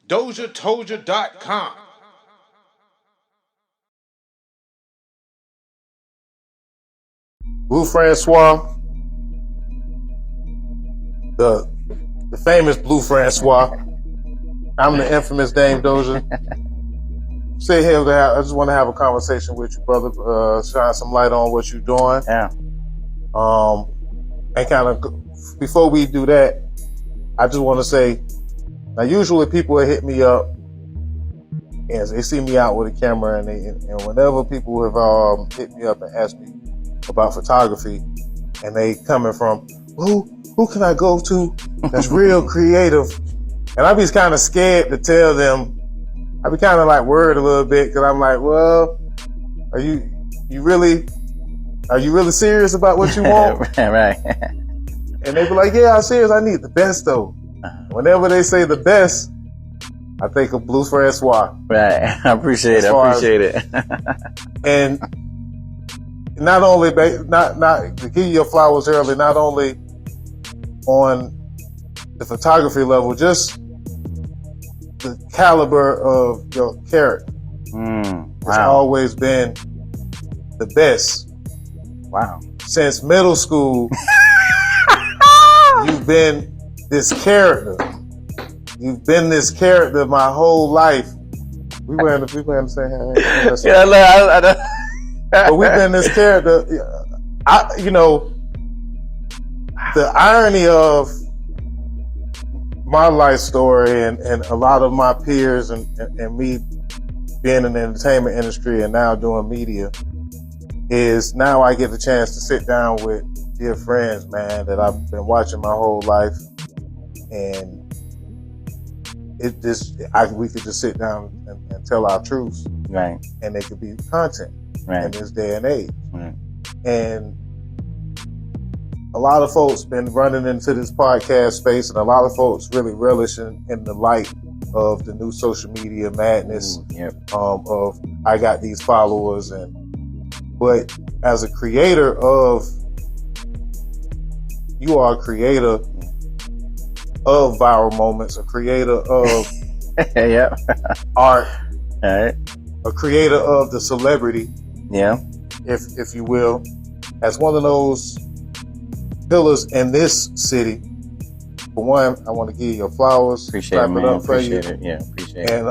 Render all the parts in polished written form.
DOZHATOLDYA.COM. Blue Franswa, the famous Blue Franswa. I'm the infamous Dame Dozha. Sit here, I just want to have a conversation with you, brother. Shine some light on what you're doing. Yeah. And kind of before we do that, I just want to say, now usually people will hit me up and they see me out with a camera, and whenever people have hit me up and asked me about photography, and they coming from, who can I go to that's real creative? And I be kind of scared to tell them. I be kind of like worried a little bit, because I'm like, well, are you really serious about what you want? Right. And they be like, yeah, I'm serious. I need the best though. Whenever they say the best, I think of Blue Franswa. Right. I appreciate it. And not only, not to give you your flowers early, not only on the photography level, just the caliber of your character. It's always been the best. Wow. Since middle school, you've been this character. You've been this character my whole life. We wearing the same hat. Yeah, but we've been this character. The irony of my life story and a lot of my peers and me being in the entertainment industry and now doing media is now I get the chance to sit down with dear friends, man, that I've been watching my whole life, and we could just sit down and tell our truths, right? And they could be content, right, in this day and age, right. And a lot of folks been running into this podcast space, and a lot of folks really relishing in the light of the new social media madness. Of I got these followers, but as a creator you are a creator of viral moments, a creator of art, right, a creator of the celebrity, if you will, as one of those pillars in this city. For one, I want to give you your flowers. Appreciate it, man. Appreciate it. Yeah, appreciate it.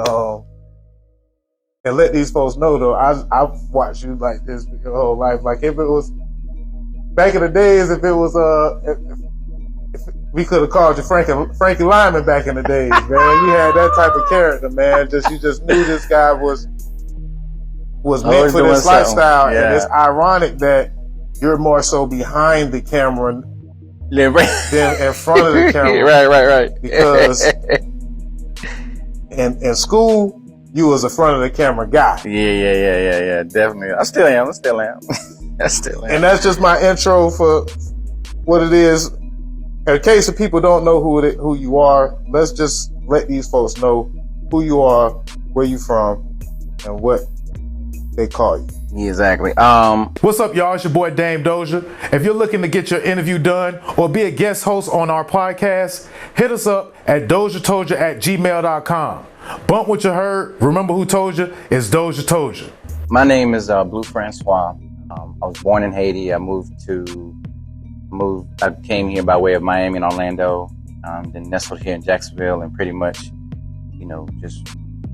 And let these folks know, though, I've watched you like this your whole life. Like, if it was back in the days, if it was if we could have called you Frankie Lyman back in the days, man. You had that type of character, man. You just knew this guy was meant for this lifestyle. Yeah. And it's ironic that you're more so behind the camera than in front of the camera. Right. Because in school, you was a front of the camera guy. Yeah, definitely. I still am. And that's just my intro for what it is. In case if people don't know who you are, let's just let these folks know who you are, where you from, and what they call you. Exactly. What's up, y'all? It's your boy Dame Dozha. If you're looking to get your interview done or be a guest host on our podcast, hit us up at DOZHATOLDYA.COM. Bump what you heard. Remember who told you? It's Dozha told you. My name is Blue Franswa. I was born in Haiti. I came here by way of Miami and Orlando, then nestled here in Jacksonville, and pretty much, just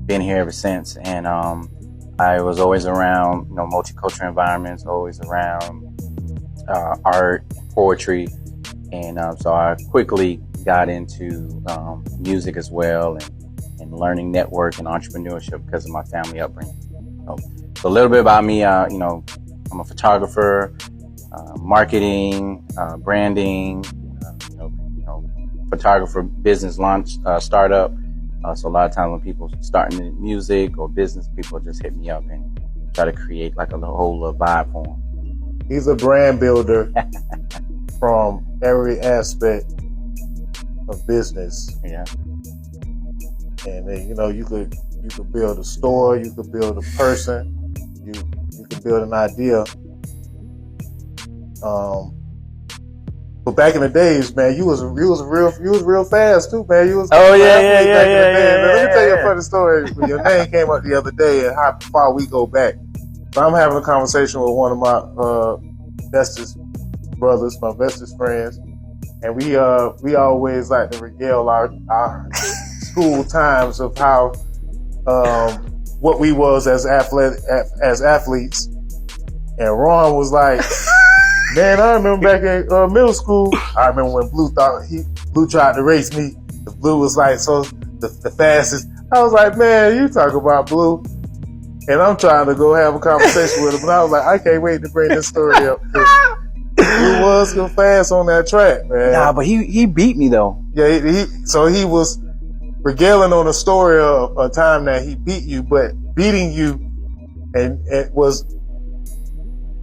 been here ever since. And I was always around, multicultural environments, always around art, poetry, and so I quickly got into music as well, and learning network and entrepreneurship because of my family upbringing. So a little bit about me, I'm a photographer, marketing, branding, photographer, business launch, startup. So a lot of times when people starting in music or business, people just hit me up and try to create like a whole little vibe for them. He's a brand builder from every aspect of business. Yeah. And then, you could build a store, you could build a person, you could build an idea. But back in the days, man, you was real fast too, man. You was yeah. Let me tell you the story. Your name came up the other day, and how far we go back. So I'm having a conversation with one of my bestest brothers, my bestest friends, and we always like to regale our school times of how what we was as athletes. And Ron was like, man, I remember back in middle school, I remember when Blue tried to race me. The Blue was like the fastest. I was like, man, you talk about Blue. And I'm trying to go have a conversation with him. And I was like, I can't wait to bring this story up. Blue was go fast on that track, man. Nah, but he beat me though. Yeah, so he was regaling on a story of a time that he beat you, but beating you and it was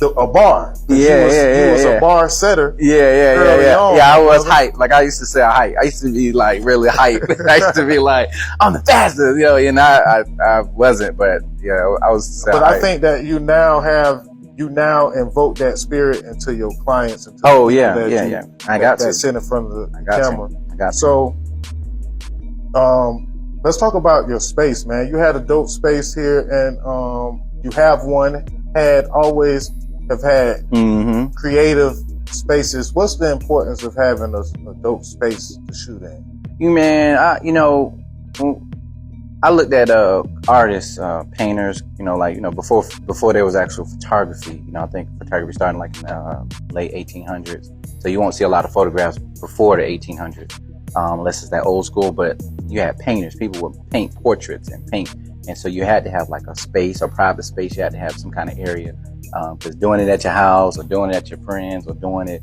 a bar. He was a bar setter. Yeah, I was hyped. Like I used to say, I used to be like really hyped. I used to be like, I'm the fastest, and I wasn't, but I was. But I think that you now invoke that spirit into your clients. Into I got to. That sit in front of the camera. I got to. So, let's talk about your space, man. You had a dope space here, and you have always have had creative spaces. What's the importance of having a dope space to shoot in? I looked at artists, painters, before there was actual photography. I think photography started like in the late 1800s. So you won't see a lot of photographs before the 1800s, unless it's that old school. But you had painters. People would paint portraits and paint. And so you had to have like a space, a private space. You had to have some kind of area. Because doing it at your house or doing it at your friends or doing it,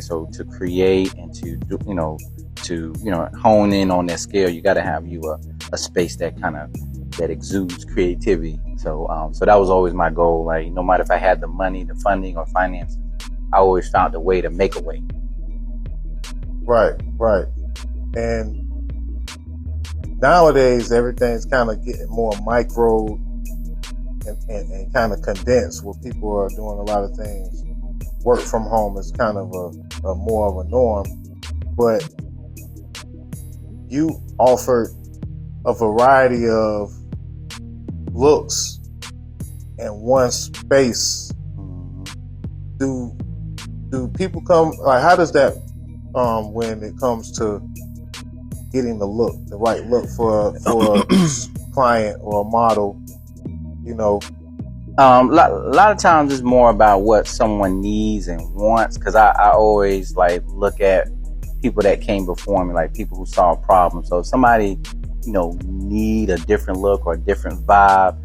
so to create and to do, to hone in on that skill, you got to have a space that that exudes creativity. So that was always my goal. Like, no matter if I had the money, the funding or finances, I always found a way to make a way. Right. And nowadays everything's kind of getting more micro and kind of condensed, where people are doing a lot of things. Work from home is kind of a more of a norm, but you offered a variety of looks in one space. Do people come, like, how does that when it comes to getting the right look for a client or a model? A lot of times it's more about what someone needs and wants, because I always like look at people that came before me, like people who saw a problem. So if somebody need a different look or a different vibe,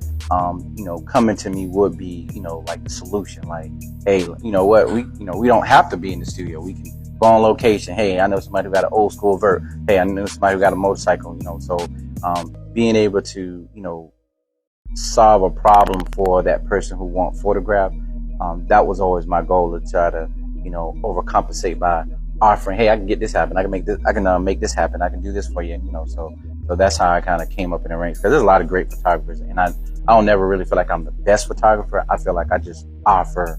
coming to me would be like the solution. Like, hey, we don't have to be in the studio. We can go on location. Hey, I know somebody who got an old school vert. Hey, I know somebody who got a motorcycle. So being able to solve a problem for that person who wants photograph, that was always my goal, to try to overcompensate by offering, hey, I can get this happen, I can make this happen, I can do this for you, so that's how I kind of came up in the ranks, because there's a lot of great photographers, and I don't never really feel like I'm the best photographer. I feel like I just offer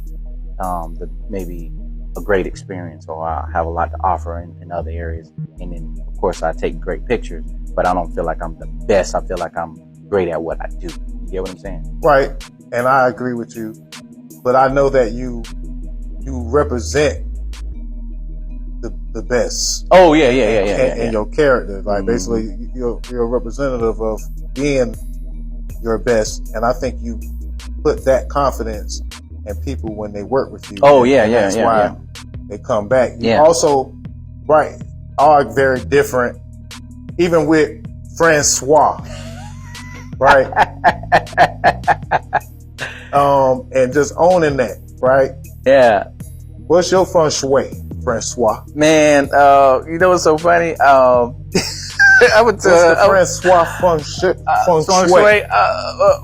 maybe a great experience, or I have a lot to offer in other areas, and then of course I take great pictures, but I don't feel like I'm the best. I feel like I'm great at what I do. You get what I'm saying? Right. And I agree with you. But I know that you represent the best. Oh, yeah. And your character. Like, basically, you're a representative of being your best. And I think you put that confidence in people when they work with you. Oh, That's why they come back. You also, are very different, even with Franswa. Right. And just owning that, right? Yeah. What's your feng shui, Franswa? Man, what's so funny? I would tell Franswa feng shui.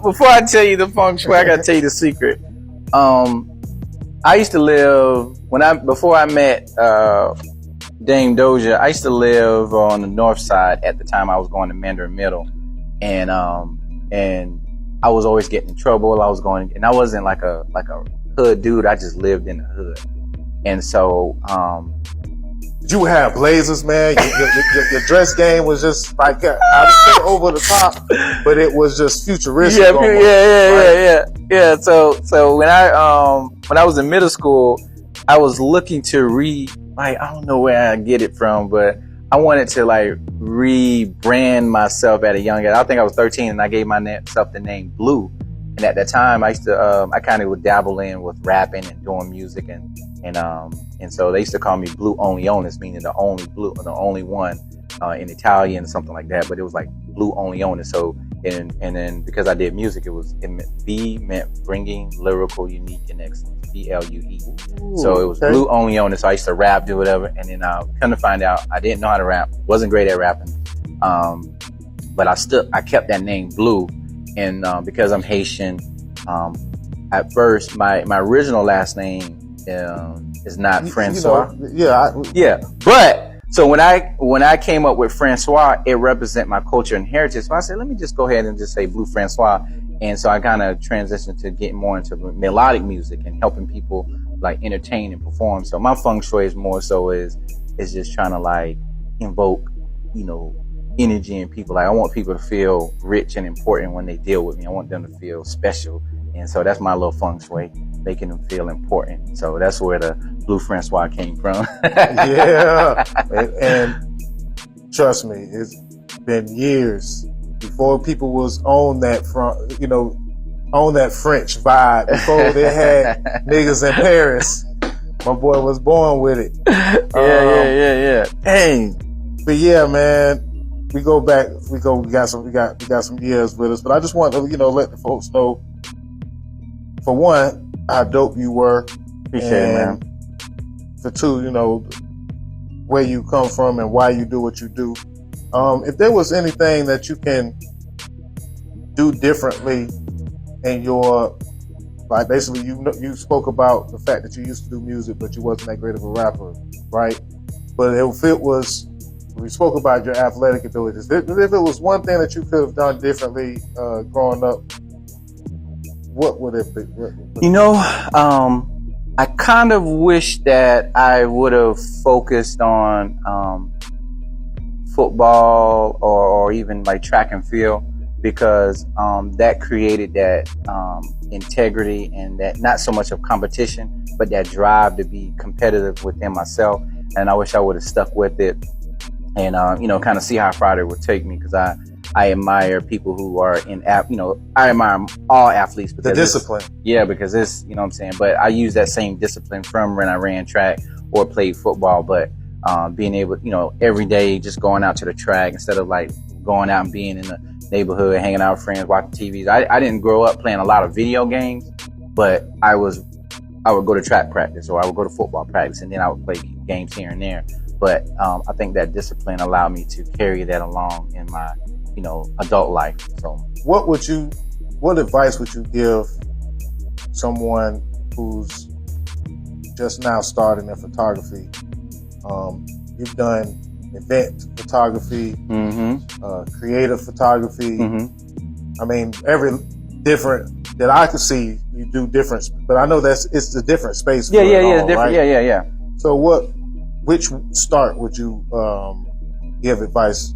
Before I tell you the feng shui, I gotta tell you the secret. I used to live before I met Dame Dozha. I used to live on the north side at the time. I was going to Mandarin Middle, and I was always getting in trouble. I wasn't like a hood dude. I just lived in the hood. And so, You have blazers, man. Your dress game was just like, I would say over the top, but it was just futuristic. Yeah. So when I was in middle school, I was looking to I don't know where I get it from, but I wanted to like rebrand myself at a young age. I think I was 13 and I gave myself the name Blue. And at that time, I used to, I kind of would dabble in with rapping and doing music, and so they used to call me Blue Only, meaning the only blue, the only one, in Italian or something like that. But it was like Blue Only. So and then because I did music, B meant bringing lyrical, unique, and excellence. BLUE. So it was okay. Blue Only. So I used to rap, do whatever, and then come to find out, I didn't know how to rap, wasn't great at rapping, but I kept that name Blue. And because I'm Haitian, at first my original last name is not Francois. But so when I came up with Francois, it represents my culture and heritage. So I said, let me just go ahead and just say Blue Franswa. And so I kind of transitioned to getting more into melodic music and helping people like entertain and perform. So my feng shui is more so is just trying to like invoke, energy in people. Like I want people to feel rich and important when they deal with me. I want them to feel special. And so that's my little feng shui, making them feel important. So that's where the Blue Franswa came from. Yeah. And trust me, it's been years before people was on that on that French vibe, before they had niggas in Paris. My boy was born with it. Yeah. Dang. But yeah, man. We go back. We got some years with us, but I just want to let the folks know, for one, how dope you were. Appreciate it, man. For two, where you come from and why you do what you do. If there was anything that you can do differently in your, like basically you spoke about the fact that you used to do music, but you wasn't that great of a rapper, right? But if it was, we spoke about your athletic abilities. If it was one thing that you could have done differently growing up, what would it be? I kind of wish that I would have focused on football or even like track and field, because that created that integrity and that not so much of competition, but that drive to be competitive within myself. And I wish I would have stuck with it. And, kind of see how far it would take me, because I admire people who are I admire all athletes. Because the discipline. Yeah, because it's, what I'm saying, but I use that same discipline from when I ran track or played football. But being able, every day just going out to the track instead of like going out and being in the neighborhood, hanging out with friends, watching TVs. I didn't grow up playing a lot of video games, but I would go to track practice or I would go to football practice, and then I would play games here and there. But I think that discipline allowed me to carry that along in my, adult life. So, what advice would you give someone who's just now starting in photography? You've done event photography, creative photography. I mean, every different that I could see, you do different, but I know it's a different space. Different. Right? Yeah. So which start would you give advice,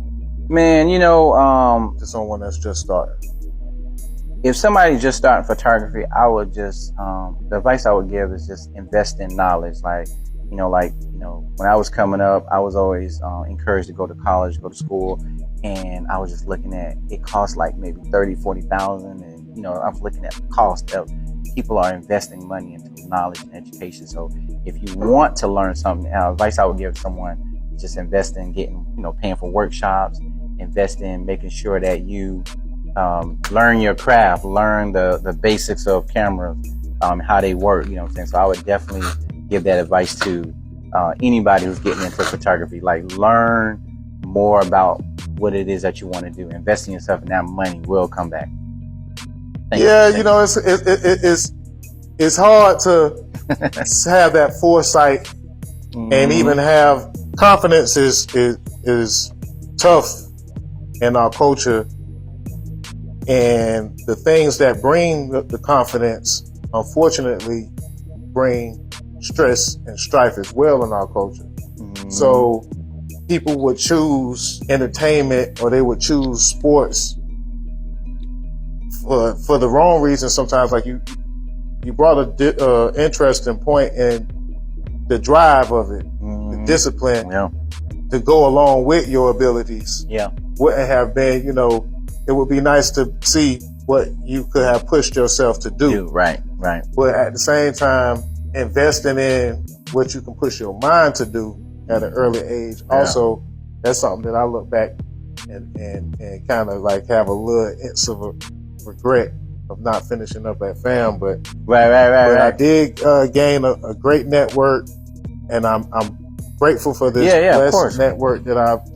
man, to someone that's just starting? If somebody's just starting photography, I would just the advice I would give is just invest in knowledge. When I was coming up, I was always encouraged to go to college, go to school, and I was just looking at it costs like maybe $30,000-$40,000, and I'm looking at the cost of people are investing money into knowledge and education. So if you want to learn something, advice I would give someone is just invest in getting, paying for workshops, invest in making sure that you learn your craft, learn the basics of cameras, how they work, So I would definitely give that advice to anybody who's getting into photography. Like, learn more about what it is that you want to do. Invest in yourself, and that money will come back. Thank you. It's hard to have that foresight, and even have confidence is tough in our culture. And the things that bring the confidence, unfortunately, bring stress and strife as well in our culture. So people would choose entertainment or they would choose sports for the wrong reasons. Sometimes, like you brought a interesting point in the drive of it, the discipline to go along with your abilities. Wouldn't have been, it would be nice to see what you could have pushed yourself to do. Right. But at the same time, investing in what you can push your mind to do at an early age. Also, that's something that I look back and kind of like have a little inch of a regret of not finishing up at FAM. But I did gain a great network, and I'm grateful for this blessed network that I've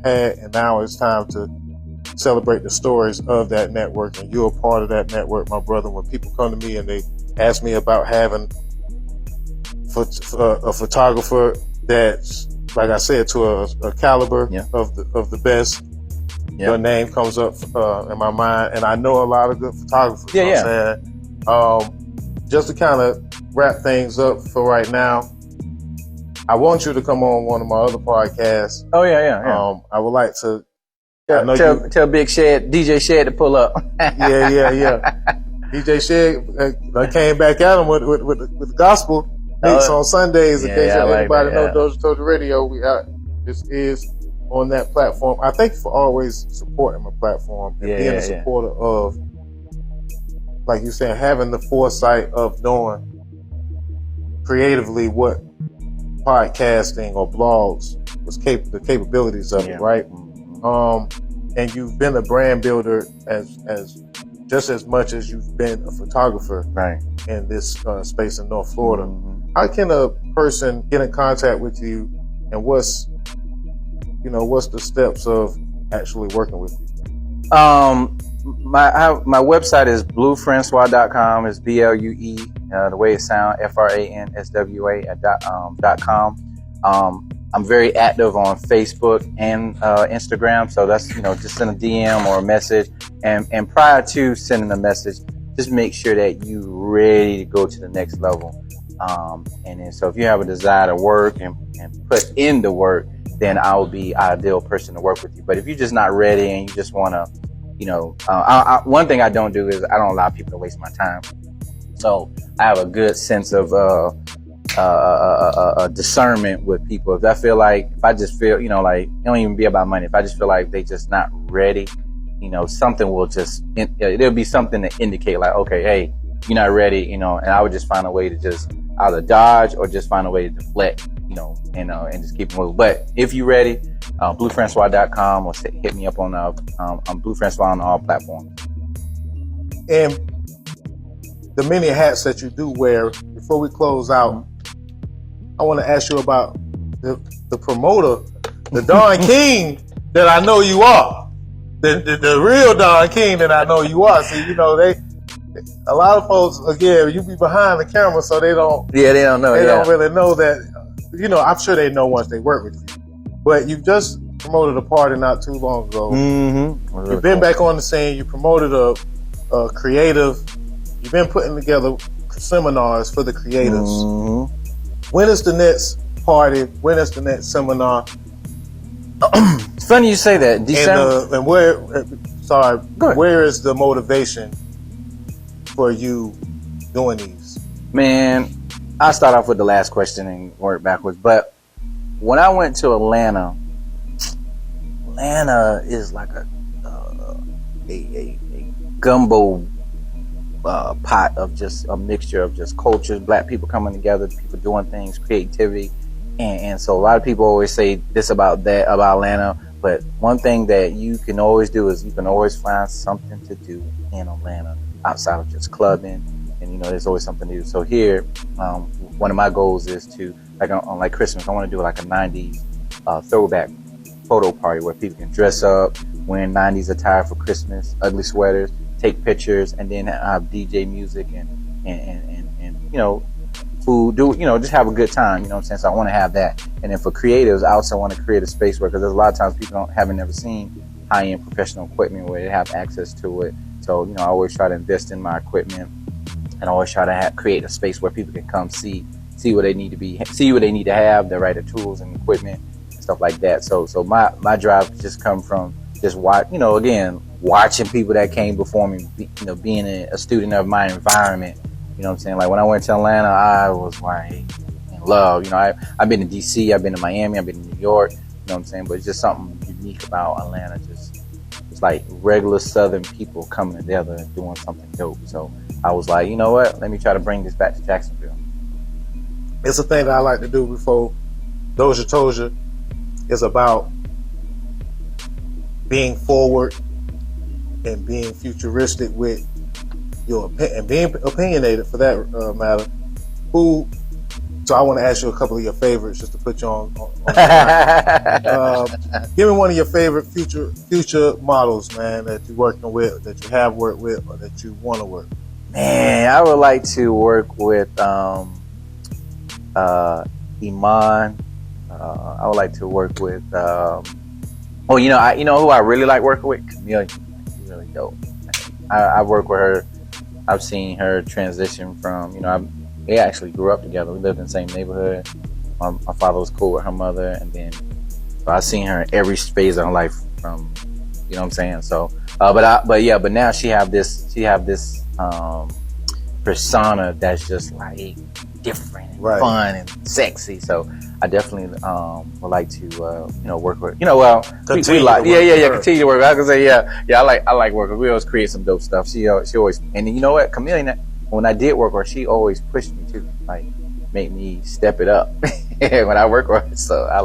had, and now it's time to celebrate the stories of that network, and you're a part of that network, my brother. When people come to me and they ask me about having a photographer that's, like I said, to a caliber of the best, your name comes up in my mind, and I know a lot of good photographers. You know what I'm saying? Just to kind of wrap things up for right now, I want you to come on one of my other podcasts. I would like to tell Big Shed, DJ Shed, to pull up. DJ Shed, I came back at him with the gospel mix on Sundays. In case anybody know Dozha Radio, we out. This is on that platform. I thank you for always supporting my platform and being a supporter of, like you said, having the foresight of knowing creatively what podcasting or blogs was the capabilities of it, right? And you've been a brand builder as just as much as you've been a photographer in this space in North Florida. How can a person get in contact with you, and what's the steps of actually working with you? My website is bluefranswa.com. It's BLUE, the way it sounds, FRANSWA .com. I'm very active on Facebook and Instagram, so that's just send a DM or a message. And prior to sending a message, just make sure that you're ready to go to the next level. And then, so if you have a desire to work and put in the work, then I will be an ideal person to work with you. But if you're just not ready and you just want to, one thing I don't do is I don't allow people to waste my time. So I have a good sense of discernment with people. If I just feel, like, it don't even be about money. If I just feel like they just not ready, something will there'll be something to indicate like, okay, hey, you're not ready, and I would just find a way to just either dodge or just find a way to deflect, and just keep moving. But if you're ready, bluefranswa.com, or hit me up on Blue Franswa on all platforms. And the many hats that you do wear, before we close out, I want to ask you about the promoter, the Don King that I know you are, the real Don King that I know you are. See, a lot of folks, again, you be behind the camera, so they don't. Yeah, they don't know. They don't really know that. I'm sure they know once they work with you. But you just promoted a party not too long ago. You've been back on the scene. You promoted a creative. You've been putting together seminars for the creatives. When is the next party? When is the next seminar? It's funny you say that. December. And where is the motivation for you doing these? Man, I'll start off with the last question and work backwards. But when I went to Atlanta is like a gumbo pot of just a mixture of just cultures, black people coming together, people doing things, creativity. And so a lot of people always say this about Atlanta. But one thing that you can always do is you can always find something to do in Atlanta outside of just clubbing. And, there's always something to do. So here, one of my goals is to, like Christmas, I want to do like a 90s throwback photo party where people can dress up, wearing 90s attire for Christmas, ugly sweaters, take pictures, and then have DJ music and food, just have a good time, So I want to have that. And then for creatives, I also want to create a space where, because there's a lot of times people haven't never seen high-end professional equipment where they have access to it. So, I always try to invest in my equipment and always try to create a space where people can come see see what they need to be, see what they need to have, the right tools and equipment and stuff like that. So my drive just come from just again, watching people that came before me, being a student of my environment. You know what I'm saying? Like when I went to Atlanta, I was like in love. I've been to DC, I've been to Miami, I've been to New York. You know what I'm saying? But it's just something unique about Atlanta. It's like regular Southern people coming together and doing something dope. So I was like, you know what? Let me try to bring this back to Jacksonville. It's a thing that I like to do before Dozha is about being forward and being futuristic with your opinion, and being opinionated for that matter. So I want to ask you a couple of your favorites just to put you on give me one of your favorite future models, man, that you're working with, that you have worked with, or that you want to work with. Man, I would like to work with Iman. I would like to work with who I really like working with? Chameleon. She's really dope. I work with her. I've seen her transition from, they actually grew up together. We lived in the same neighborhood. My father was cool with her mother, and then so I seen her in every phase of her life from, you know what I'm saying? So, but now she have this persona that's just like different and fun and sexy. So I definitely would like to work with continue to work. I can say I like working. We always create some dope stuff. She always, and you know what, Chameleon, when I did work with her, she always pushed me to like make me step it up when I work with her. So I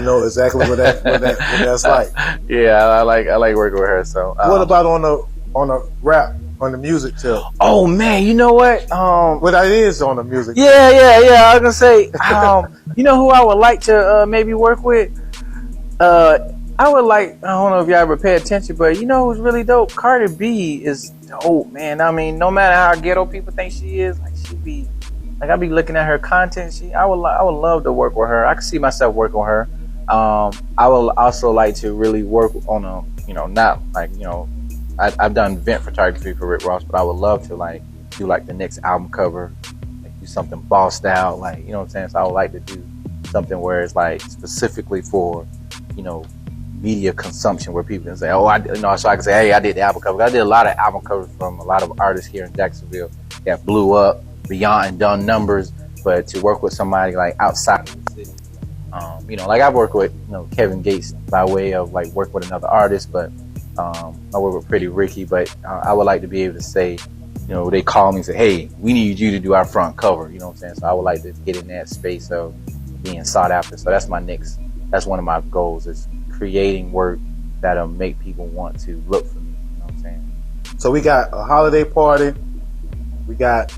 know exactly what that's like. Yeah, I like working with her. So what about on the rap, on the music tip? Oh man, you know what? What that is on the music. Yeah. I was gonna say, you know who I would like to maybe work with? I would like. I don't know if y'all ever pay attention, but you know who's really dope? Cardi B is dope, man. I mean, no matter how ghetto people think she is, like she be, like I be looking at her content. I would love to work with her. I can see myself working with her. I would also like to really work on not like I've done event photography for Rick Ross, but I would love to like do like the next album cover, like do something bossed out, like you know what I'm saying. So I would like to do something where it's like specifically for media consumption, where people can say, so I can say, hey, I did the album cover. I did a lot of album covers from a lot of artists here in Jacksonville that blew up beyond and done numbers. But to work with somebody like outside of the city, like I've worked with Kevin Gates by way of like work with another artist, but I work with Pretty Ricky. But I would like to be able to say, they call me and say, hey, we need you to do our front cover. You know what I'm saying? So I would like to get in that space of being sought after. So that's one of my goals, is creating work that'll make people want to look for me. You know what I'm saying? So we got a holiday party. We got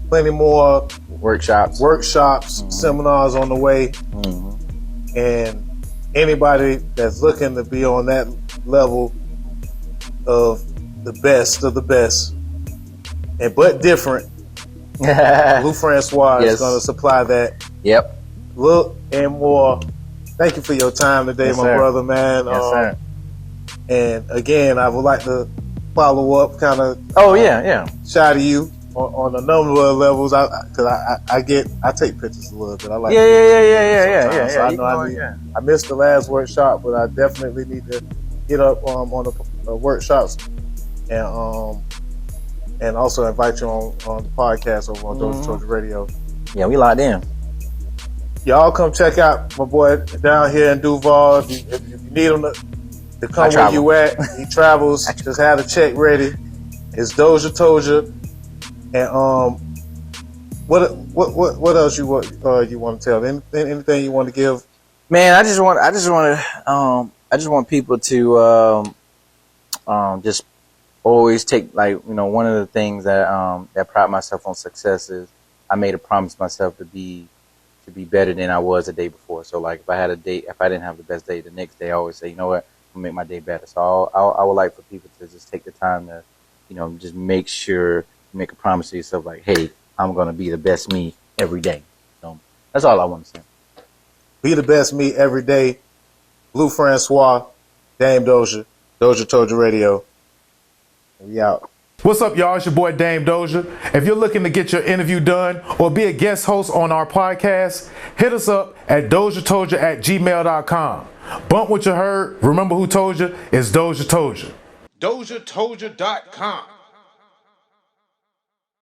plenty more workshops, seminars on the way. And anybody that's looking to be on that level of the best of the best, but different, Blue Franswa is going to supply that. Yep. Look and more. Thank you for your time today, my brother, man. Yes, sir. And again, I would like to follow up, kind of. Shout to you on a number of levels, because I take pictures a little bit. I like. Yeah. So I know I missed the last workshop, but I definitely need to get up on the workshops, and also invite you on the podcast over on DOZHATOLDYA Radio. Yeah, we locked in. Y'all come check out my boy down here in Duval. If you need him to come where you at, he travels. Just have the check ready. It's DOZHATOLDYA. And what else you want to tell? Anything you want to give? Man, I just want people to just always take, like, one of the things that pride myself on success is I made a promise myself to be better than I was the day before. So like if I didn't have the best day, the next day I always say, you know what, I'm gonna make my day better. So I would like for people to just take the time to, just make sure, make a promise to yourself, like, hey, I'm gonna be the best me every day. So that's all I want to say. Be the best me every day. Blue Franswa, Dame Dozha, DOZHATOLDYA Radio. We out. What's up, y'all? It's your boy Dame Dozha. If you're looking to get your interview done or be a guest host on our podcast, hit us up at DOZHATOLDYA.COM. Bump what you heard. Remember who told you? It's Dozha told you. DOZHATOLDYA.COM.